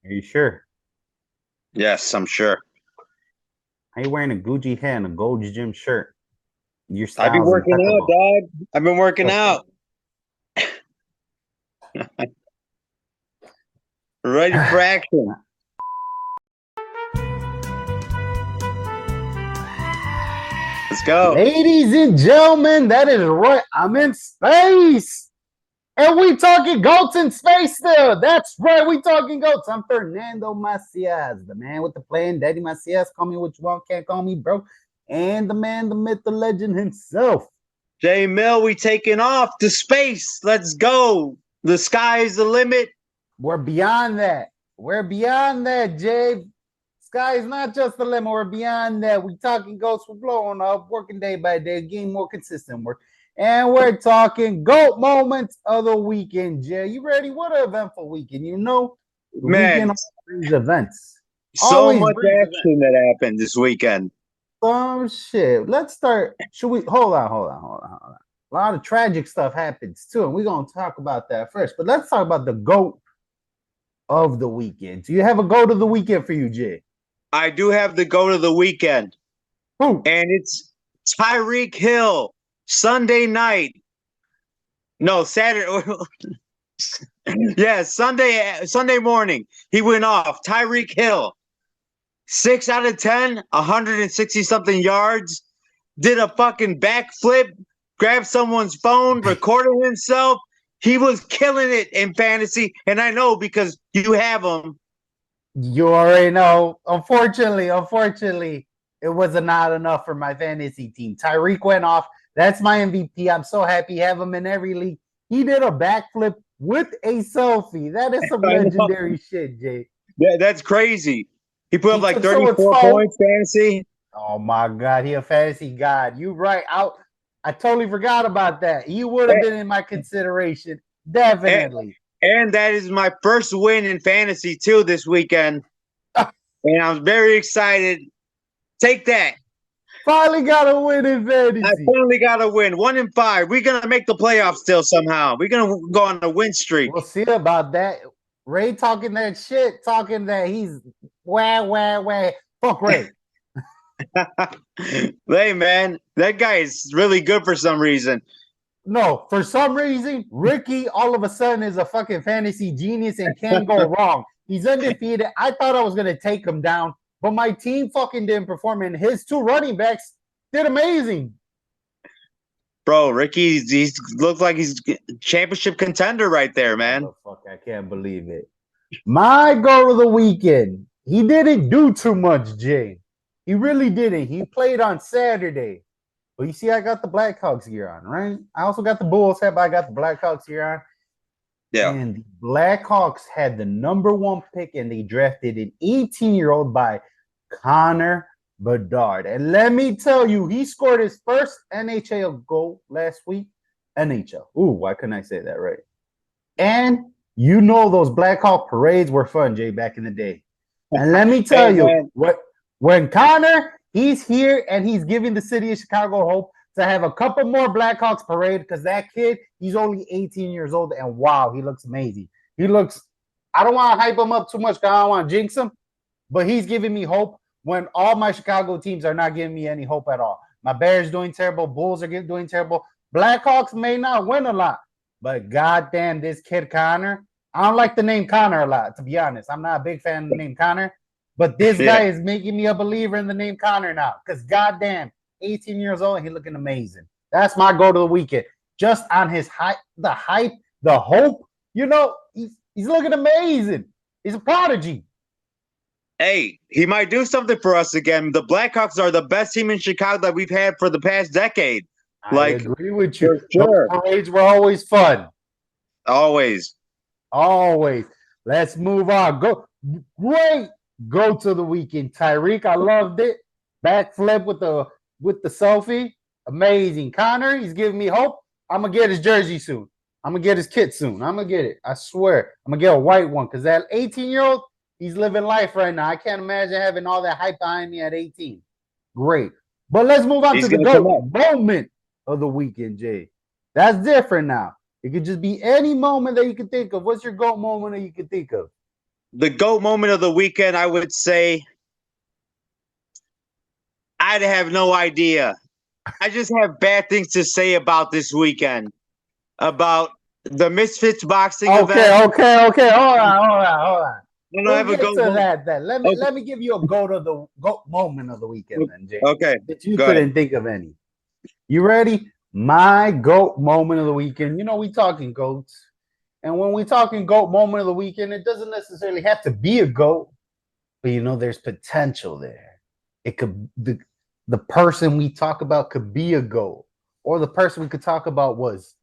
Are you sure? Yes, I'm sure. Are you wearing a Gucci hat and a Gold's Gym shirt? Your I've been style's working out, impeccable. dog. I've been working out. Ready for action. Let's go. Ladies and gentlemen, that is right. I'm in space. And we talking goats in space still. That's right. We talking goats. I'm Fernando Macias, the man with the plan. Daddy Macias. Call me what you want. Can't call me bro. And the man, the myth, the legend himself. J Mill, we taking off to space. Let's go. The sky is the limit. We're beyond that. We're beyond that, Jay. Sky is not just the limit. We're beyond that. We talking goats. We're blowing up, working day by day, getting more consistent work. And we're talking GOAT moments of the weekend, Jay. You ready? What an eventful weekend. You know, the Man, weekend brings events. so Always much brings events. action that happened this weekend. Some shit. Let's start. Should we hold on. A lot of tragic stuff happens too, and we're gonna talk about that first. But let's talk about the GOAT of the weekend. Do you have a GOAT of the weekend for you, Jay? I do have to go to the weekend, Who? and it's Tyreek Hill. Sunday night. No, Saturday. Yeah, Sunday morning. He went off. Tyreek Hill. 6 out of 10, 160 something yards. Did a fucking backflip, grabbed someone's phone, recorded himself. He was killing it in fantasy, and I know because you have him. You already know. Unfortunately, it was not enough for my fantasy team. Tyreek went off. That's my MVP. I'm so happy. Have him in every league. He did a backflip with a selfie. That is some I know. legendary shit, Jay. That's crazy. He put up He like took someone's 34 phone. points fantasy. Oh my god, he a fantasy god. You right. I totally forgot about that. He would have And, been in my consideration. and, Definitely. and that is my first win in fantasy too this weekend. And I'm very excited. Take that. Finally got a win in I fantasy. finally got a win. 1-5. We're gonna make the playoffs still somehow. We're gonna go on a win streak. We'll see about that. Ray talking that shit, talking that he's wah. Fuck Ray. Hey man, that guy is really good for some reason. No, for some reason, Ricky all of a sudden is a fucking fantasy genius and can't go wrong. He's undefeated. I thought I was gonna take him down, but my team fucking didn't perform, and his two running backs did amazing. Bro, Ricky, he's looks like he's championship contender right there, man. Motherfucker, I can't believe it. My goal of the weekend. He didn't do too much, Jay. He really didn't. He played on Saturday. But you see, I got the Blackhawks gear on, right? I also got the Bulls hat, but I got the Blackhawks gear on. Yeah. And the Blackhawks had the number one pick, and they drafted an 18-year-old by Connor Bedard. And let me tell you, he scored his first NHL goal last week. NHL. Ooh, why couldn't I say that right? And you know those Blackhawk parades were fun, Jay, back in the day. And let me tell Hey you, man, what when Connor, he's here and he's giving the city of Chicago hope to have a couple more Blackhawks parade because that kid, he's only 18 years old, and wow, he looks amazing. He looks, I don't want to hype him up too much because I don't want to jinx him, but he's giving me hope when all my Chicago teams are not giving me any hope at all. My Bears doing terrible, Bulls are doing terrible. Blackhawks may not win a lot, but goddamn, this kid Connor, I don't like the name Connor a lot, to be honest. I'm not a big fan of the name Connor, but this yeah. guy is making me a believer in the name Connor now. Because goddamn, 18 years old, and he's looking amazing. That's my goal to the weekend. Just on his hype, the hope. You know, he's looking amazing. He's a prodigy. Hey, he might do something for us again. The Blackhawks are the best team in Chicago that we've had for the past decade. I Like agree with you. for Those sure. parades were always fun. Always. Always. Let's move on. Go great. Go to the weekend. Tyreek, I loved it. Backflip with the selfie. Amazing. Connor, he's giving me hope. I'm gonna get his jersey soon. I'm gonna get his kit soon. I'm gonna get it. I swear. I'm gonna get a white one because that 18-year-old, he's living life right now. I can't imagine having all that hype behind me at 18. Great. But let's move on to He's the gonna come GOAT up. moment of the weekend, Jay. That's different now. It could just be any moment that you can think of. What's your GOAT moment that you can think of? the GOAT moment of the weekend, I would say I'd have no idea. I just have bad things to say about this weekend. About the Misfits boxing event. Okay. Hold on. I don't We'll have a get GOAT to moment. that then. Let me Okay. let me give you a goat moment of the weekend then, Jay. Okay. That you Go ahead. couldn't think of any. You ready? My goat moment of the weekend. You know, we talking goats. And when we talking goat moment of the weekend, it doesn't necessarily have to be a goat, but you know, there's potential there. It could the person we talk about could be a goat, or the person we could talk about was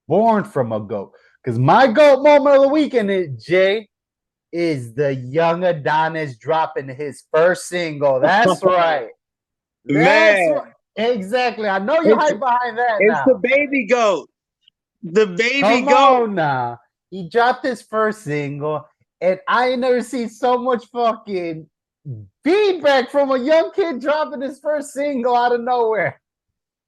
born from a goat. Because my goat moment of the weekend is Jay is the young Adonis dropping his first single. That's right. That's Man, right. Exactly. I know you're it's, hype behind that it's the now. baby GOAT. The baby Come GOAT. on now. He dropped his first single, and I ain't never seen so much fucking feedback from a young kid dropping his first single out of nowhere.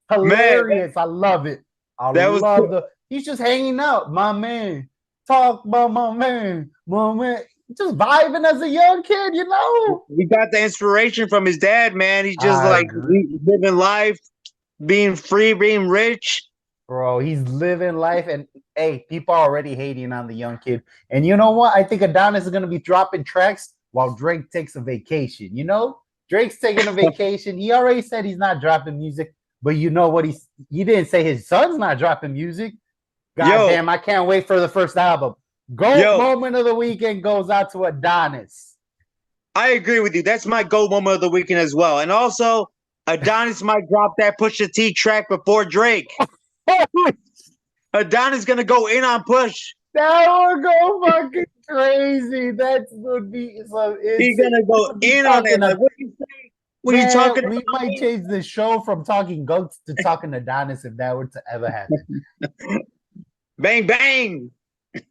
Hilarious. I love it. I that was love he's just hanging out. My man. Talk about my man. My man. Just vibing as a young kid, you know. we got the inspiration from his dad, man. He's just I like agree. living life, being free, being rich. Bro, he's living life, and hey, people are already hating on the young kid. And you know what? I think Adonis is gonna be dropping tracks while Drake takes a vacation. You know, Drake's taking a vacation. He already said he's not dropping music, but you know what? He didn't say his son's not dropping music. God Yo, damn, I can't wait for the first album. GOAT yo, moment of the weekend goes out to Adonis. I agree with you. That's my GOAT moment of the weekend as well. And also, Adonis might drop that Pusha T track before Drake. Adonis gonna go in on Push. That would go fucking crazy. That would be so He's insane. gonna go in on it. Like, what you say? What are you talking We about? might change the show from talking goats to talking Adonis if that were to ever happen. Bang bang.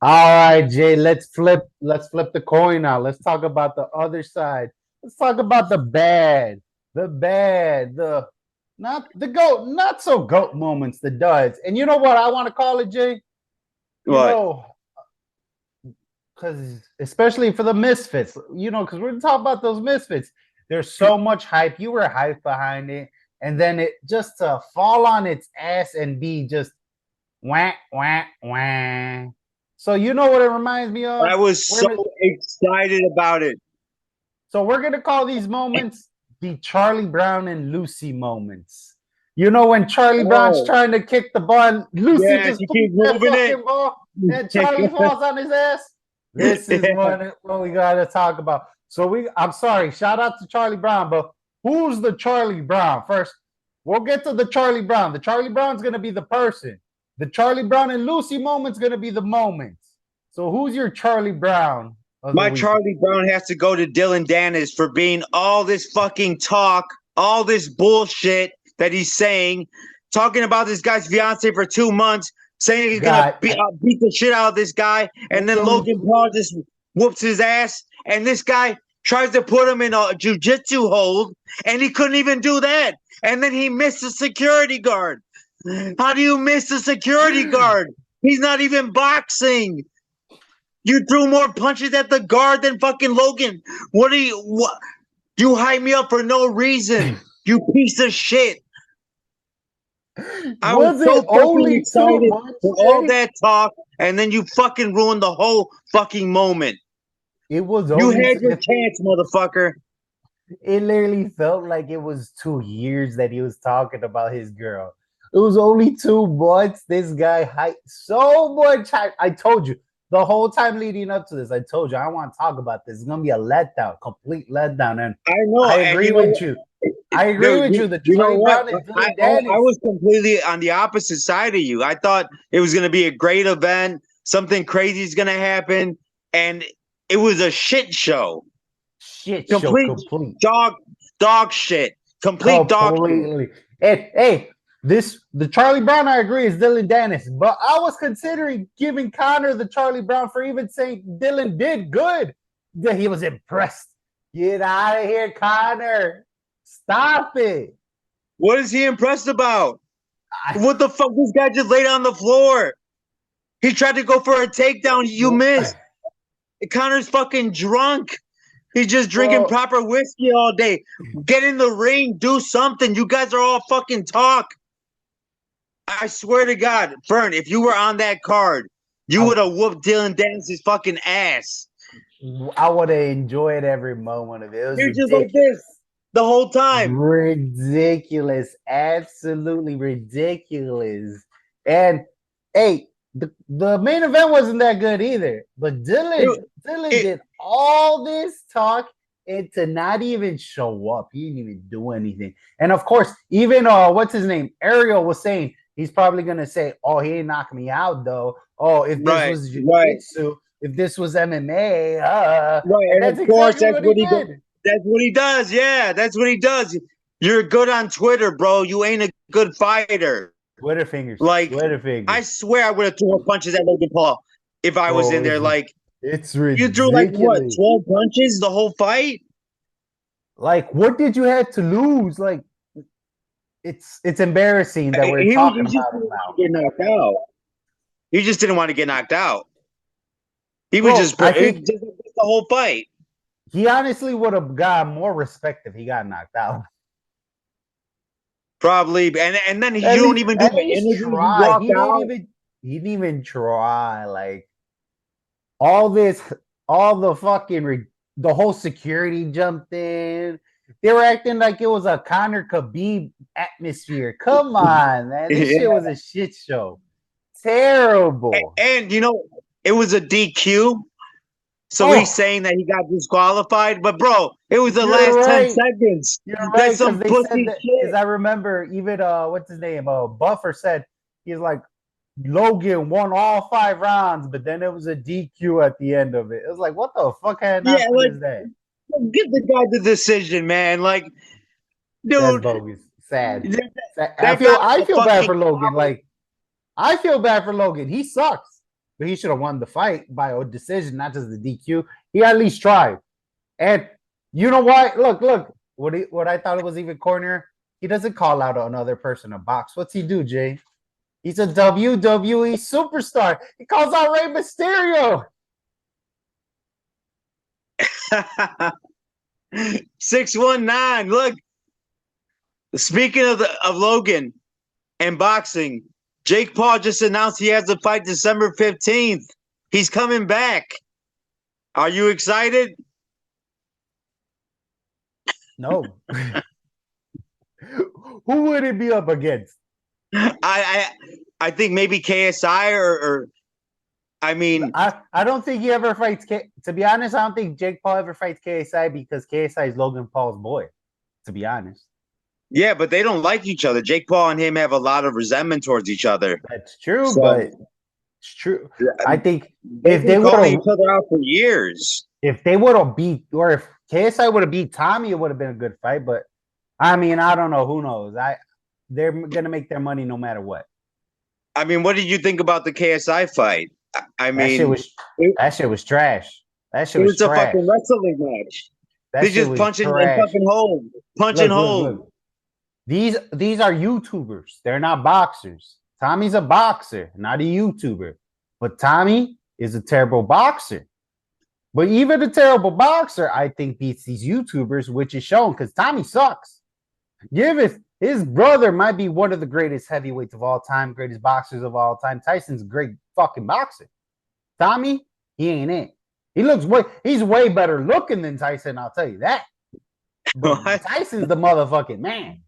All right, Jay, let's flip the coin now. Let's talk about the other side. Let's talk about the bad, the not the goat, not so goat moments, the duds. And you know what I want to call it, Jay? You What? know, because especially for the misfits, you know, because we're gonna talk about those misfits. There's so much hype. You were hype behind it, and then it just to fall on its ass and be just wah wah wah. So you know what it reminds me of? I was so excited about it. So we're gonna call these moments the Charlie Brown and Lucy moments. You know when Charlie Brown's trying to kick the ball, and Lucy Yeah, just you pulls keep that moving it. fucking ball, and Charlie falls on his ass. This is what we gotta talk about. So I'm sorry, shout out to Charlie Brown, but who's the Charlie Brown? First, we'll get to the Charlie Brown. The Charlie Brown's gonna be the person. The Charlie Brown and Lucy moment's gonna be the moments. So who's your Charlie Brown? My Charlie Brown has to go to Dylan Dennis for being all this fucking talk, all this bullshit that he's saying, talking about this guy's fiance for 2 months, saying he's gonna beat the shit out of this guy, and then Logan Paul just whoops his ass, and this guy tries to put him in a jiu-jitsu hold, and he couldn't even do that, and then he missed the security guard. How do you miss the security guard? He's not even boxing. You threw more punches at the guard than fucking Logan. What? You hype me up for no reason. You piece of shit. I was so fucking excited for all that talk, and then you fucking ruined the whole fucking moment. It was you had your chance, motherfucker. It literally felt like it was 2 years that he was talking about his girl. It was only 2 months. This guy hyped so much hype. I told you the whole time leading up to this. I told you I want to talk about this. It's gonna be a letdown, complete letdown. And I know. I agree with you. I agree with you. The Charlie Brown and Dylan Dennis. I was completely on the opposite side of you. I thought it was gonna be a great event. Something crazy is gonna happen, and it was a shit show. Complete dog shit. Complete dog shit. Hey, the Charlie Brown, I agree, is Dylan Dennis, but I was considering giving Connor the Charlie Brown for even saying Dylan did good. That he was impressed. Get out of here, Connor. Stop it. What is he impressed about? What the fuck? This guy just laid on the floor. He tried to go for a takedown. You missed. Connor's fucking drunk. He's just drinking Well, proper whiskey all day. Get in the ring, do something. You guys are all fucking talk. I swear to God, Fern, if you were on that card, you would have whooped Dylan Dance's fucking ass. I would have enjoyed every moment of it. It was You're just like ridiculous. this the whole time. Ridiculous. Absolutely ridiculous. And hey, the main event wasn't that good either. But Dylan did all this talk and to not even show up. He didn't even do anything. And of course, even what's his name? Ariel was saying he's probably gonna say, "Oh, he ain't knock me out though. Oh, if this was jiu-jitsu, if this was MMA, right." And that's of course, exactly what he did. That's what he does. Yeah, that's what he does. You're good on Twitter, bro. You ain't a good fighter. Twitter fingers. Like, Twitter fingers. I swear I would have thrown punches at Logan Paul if I was in there. Like, it's ridiculous. You threw like what, 12 punches the whole fight? Like, what did you have to lose? Like, it's embarrassing that we're talking about him now. Get knocked out. He just didn't want to get knocked out. He was just the whole fight. He honestly would have got more respect if he got knocked out. Probably, and then you don't even do the interview. He didn't even try. Like all the fucking the whole security jumped in. They were acting like it was a Conor Khabib atmosphere. Come on, man. This shit was a shit show. Terrible. And you know, it was a DQ. So he's saying that he got disqualified, but bro, it was the last 10 seconds. You're right. That's some pussy shit. Because I remember even what's his name? Buffer said he's like Logan won all 5 rounds, but then it was a DQ at the end of it. It was like, what the fuck kind of is that? Give the guy the decision, man. Like, dude, that's bogus. Sad. I feel bad for Logan. Like, I feel bad for Logan. He sucks. But he should have won the fight by a decision, not just the DQ. He at least tried. And you know what? Look. What I thought it was even corner. He doesn't call out another person to box. What's he do, Jay? He's a WWE superstar. He calls out Rey Mysterio. 619. Look. Speaking of Logan and boxing, Jake Paul just announced he has a fight December 15th. He's coming back. Are you excited? No. Who would it be up against? I think maybe KSI or I mean, I don't think he ever fights. To be honest, I don't think Jake Paul ever fights KSI because KSI is Logan Paul's boy. To be honest. Yeah, but they don't like each other. Jake Paul and him have a lot of resentment towards each other. That's true, but it's true. I think if they would have each other out for years, if they would have beat, or if KSI would have beat Tommy, it would have been a good fight. But I mean, I don't know. Who knows? They're gonna make their money no matter what. I mean, what did you think about the KSI fight? I mean, that shit was trash. That shit was trash. It was a fucking wrestling match. They just punching and fucking home, punching home. These are YouTubers. They're not boxers. Tommy's a boxer, not a YouTuber. But Tommy is a terrible boxer. But even a terrible boxer, I think, beats these YouTubers, which is shown because Tommy sucks. His brother might be one of the greatest heavyweights of all time, greatest boxers of all time. Tyson's a great fucking boxer. Tommy, he ain't it. He's way better looking than Tyson, I'll tell you that. But Tyson's the motherfucking man.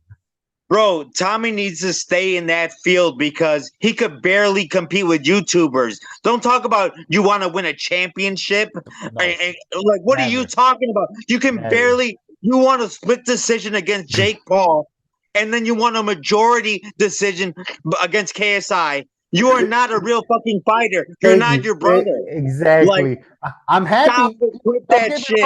Bro, Tommy needs to stay in that field because he could barely compete with YouTubers. Don't talk about you want to win a championship. No. Like, what are you talking about? You can barely. You want a split decision against Jake Paul, and then you want a majority decision against KSI. You are not a real fucking fighter. You're not your brother. Exactly. Like, I'm happy. With that shit.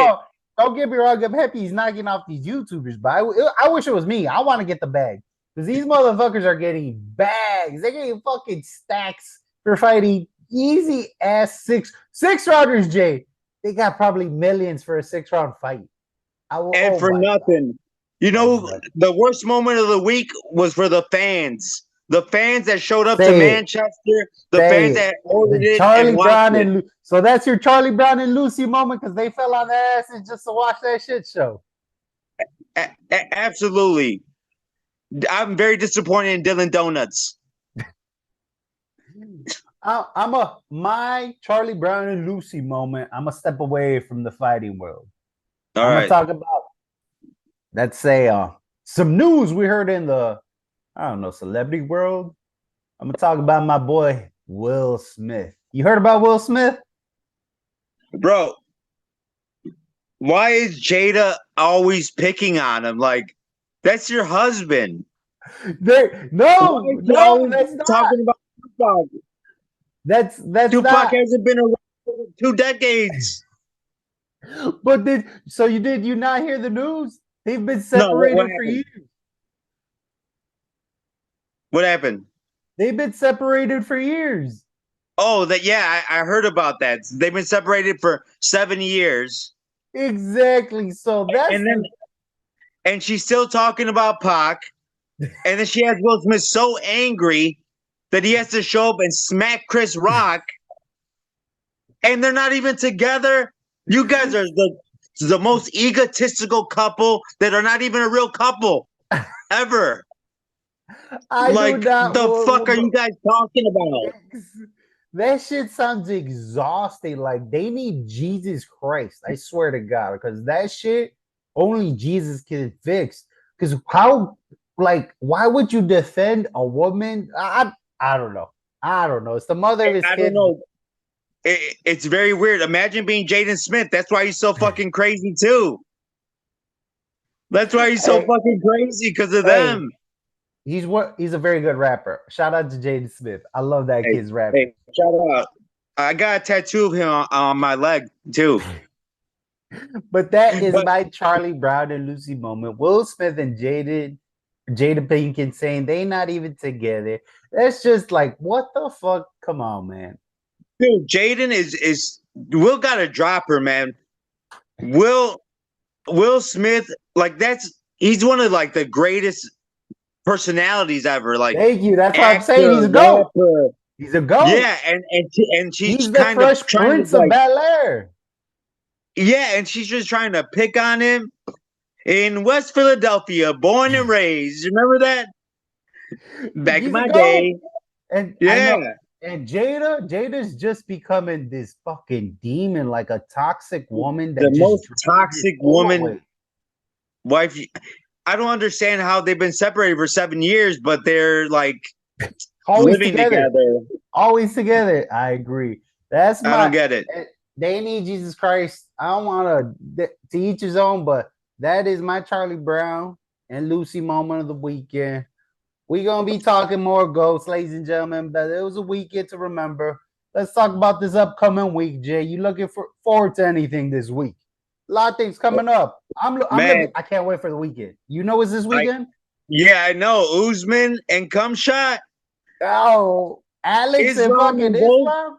Don't get me wrong. I'm happy he's knocking off these YouTubers, but I wish it was me. I want to get the bag because these motherfuckers are getting bags. They're getting fucking stacks for fighting easy ass six rounders. Jay, they got probably millions for a 6-round fight. For nothing. God. You know, the worst moment of the week was for the fans The fans that showed up to Say it. Manchester, the Say fans it. that ordered The it Charlie and watched Brown it. and so that's your Charlie Brown and Lucy moment because they fell on their asses just to watch that shit show. Absolutely. I'm very disappointed in Dylan Donuts. My Charlie Brown and Lucy moment. I'm a step away from the fighting world. All I'm right. gonna talk about, let's say, some news we heard in the, I don't know, celebrity world. I'm gonna talk about my boy Will Smith. You heard about Will Smith? Bro, why is Jada always picking on him? Like, that's your husband. No, Why is he no, always that's not. talking about Tupac? That's Tupac not. hasn't been around for 2 decades. But did you not hear the news? They've been No, what separated for happened? years. What happened? They've been separated for years. Oh, I heard about that. They've been separated for 7 years. Exactly. So that's And she's still talking about Pac. And then she has Will Smith so angry that he has to show up and smack Chris Rock. And they're not even together. You guys are the most egotistical couple that are not even a real couple ever. Like, the fuck are you guys talking about? That shit sounds exhausting. Like they need Jesus Christ. I swear to God, because that shit only Jesus can fix. Because why would you defend a woman? I don't know. I don't know. It's the mother of his I kid. don't know. It's very weird. Imagine being Jaden Smith. That's why he's so fucking crazy too. That's why he's so fucking crazy because of them. He's a very good rapper. Shout out to Jaden Smith. I love that kid's rapping. Hey, shout out. I got a tattoo of him on my leg too. But that is my Charlie Brown and Lucy moment. Will Smith and Jada Pinkett saying they not even together. That's just like, what the fuck? Come on, man. Dude, Jaden is Will gotta drop her, man. Will Smith, like he's one of like the greatest personalities ever. Like, thank you. That's why I'm saying he's a goat. He's a goat. Yeah, and she's the kind Fresh of trying Prince to, of Bel Air. Yeah, and she's just trying to pick on him in West Philadelphia, born and raised. Remember that? Back in my day. And yeah. And Jada's just becoming this fucking demon, like a toxic woman. The most toxic woman. Wife. I don't understand how they've been separated for 7 years, but they're like always living together. Always together. I agree. I don't get it. They need Jesus Christ. I don't want to each his own, but that is my Charlie Brown and Lucy moment of the weekend. We're going to be talking more ghosts, ladies and gentlemen, but it was a weekend to remember. Let's talk about this upcoming week, Jay. You looking forward to anything this week? A lot of things coming up. I can't wait for the weekend. You know what's this weekend? I know. Usman and Cumshot. Oh, Alex and fucking Islam?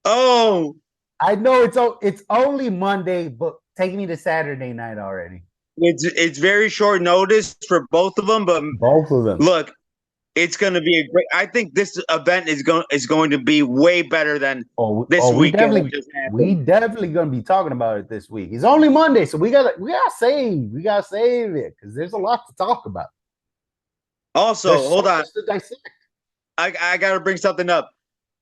Oh. I know it's only Monday, but take me to Saturday night already. It's very short notice for both of them, but both of them. Look, it's going to be a great. I think this event is going to be way better than this weekend. We definitely going to be talking about it this week. It's only Monday, so we got save it because there's a lot to talk about. Also, hold on. I got to bring something up.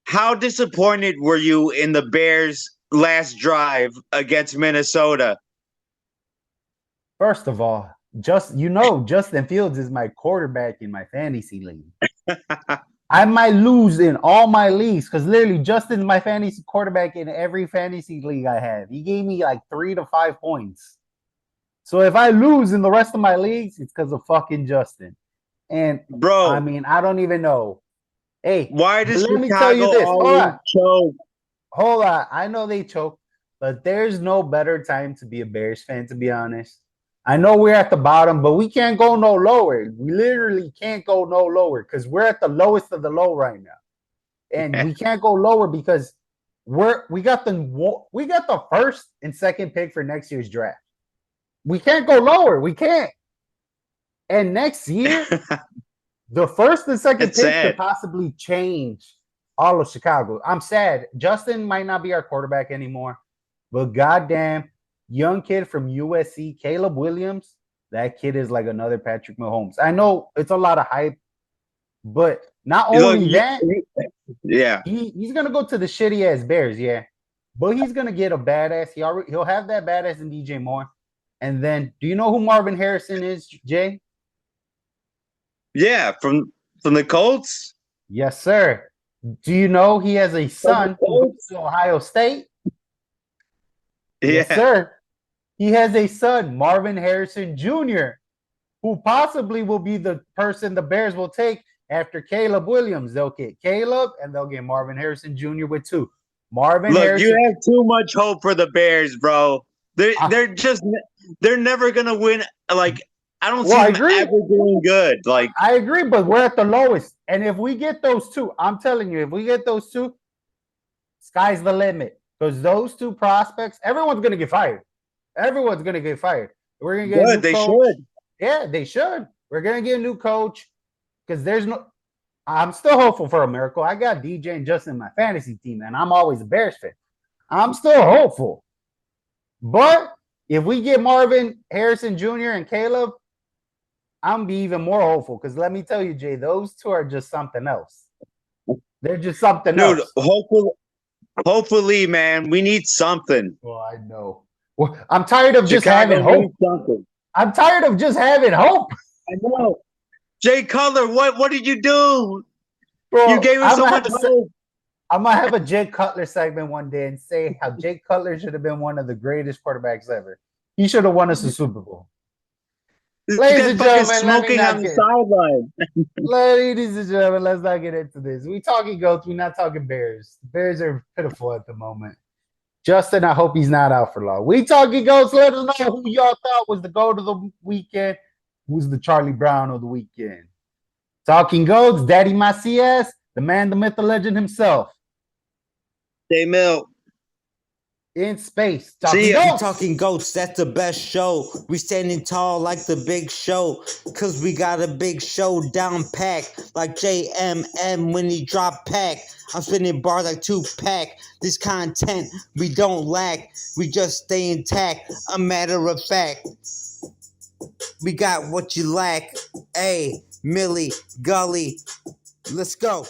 How disappointed were you in the Bears' last drive against Minnesota? First of all, Justin Fields is my quarterback in my fantasy league. I might lose in all my leagues because literally Justin's my fantasy quarterback in every fantasy league I have. He gave me like 3 to 5 points. So if I lose in the rest of my leagues, it's because of fucking Justin. And bro, I mean, I don't even know. Hey, why does let me tell you this? Choke? Hold on. I know they choke, but there's no better time to be a Bears fan, to be honest. I know we're at the bottom, but we can't go no lower. We literally can't go no lower because we're at the lowest of the low right now. And we can't go lower because we got the first and second pick for next year's draft. We can't go lower. We can't. And next year, The first and second It's pick sad. could possibly change all of Chicago. I'm sad. Justin might not be our quarterback anymore, but goddamn, young kid from USC, Caleb Williams, that kid is like another Patrick Mahomes. I know it's a lot of hype, but not only that, Yeah. he's gonna go to the shitty ass Bears, yeah. But he's gonna get a badass. He'll have that badass in DJ Moore. And then, do you know who Marvin Harrison is, Jay? Yeah, from the Colts. Yes, sir. Do you know he has a son who goes to Ohio State? Yes, Yeah. sir. He has a son, Marvin Harrison Jr., who possibly will be the person the Bears will take after Caleb Williams. They'll get Caleb and they'll get Marvin Harrison Jr. with two. Marvin Look, Harrison. you have too much hope for the Bears, bro. They're never gonna win. Like, I don't see them ever doing good. Like, I agree, but we're at the lowest. And if we get those two, I'm telling you, if we get those two, sky's the limit. Because those two prospects, everyone's gonna get fired. Everyone's gonna get fired. We're gonna get a new they coach. should. Yeah, they should. We're gonna get a new coach because there's no. I'm still hopeful for a miracle. I got DJ and Justin in my fantasy team, and I'm always a Bears fan. I'm still hopeful. But if we get Marvin Harrison Jr. and Caleb, I'm be even more hopeful because let me tell you, Jay, those two are just something else. They're just something else. Hopefully, man, we need something. Well, I know. Well, I'm tired of just Chicago having hope. Something. I'm tired of just having hope. I know. Jay Cutler, what did you do? Bro, you gave us so much hope. I'm gonna have a Jay Cutler segment one day and say how Jay Cutler should have been one of the greatest quarterbacks ever. He should have won us a Super Bowl. Ladies and gentlemen, smoking on the sideline. Ladies and gentlemen, let's not get into this. We talking goats, we're not talking Bears. The Bears are pitiful at the moment. Justin, I hope he's not out for long. We talking goats. Let us know who y'all thought was the goat of the weekend. Who's the Charlie Brown of the weekend? Talking goats, Daddy Macias, the man, the myth, the legend himself. Jay Mill. In space. Talking goats, that's the best show. We standing tall like the big show. Cause we got a big show down packed. Like JMM when he drop pack. I'm spinning bars like Tupac. This content we don't lack. We just stay intact. A matter of fact. We got what you lack. Hey, Millie, Gully. Let's go.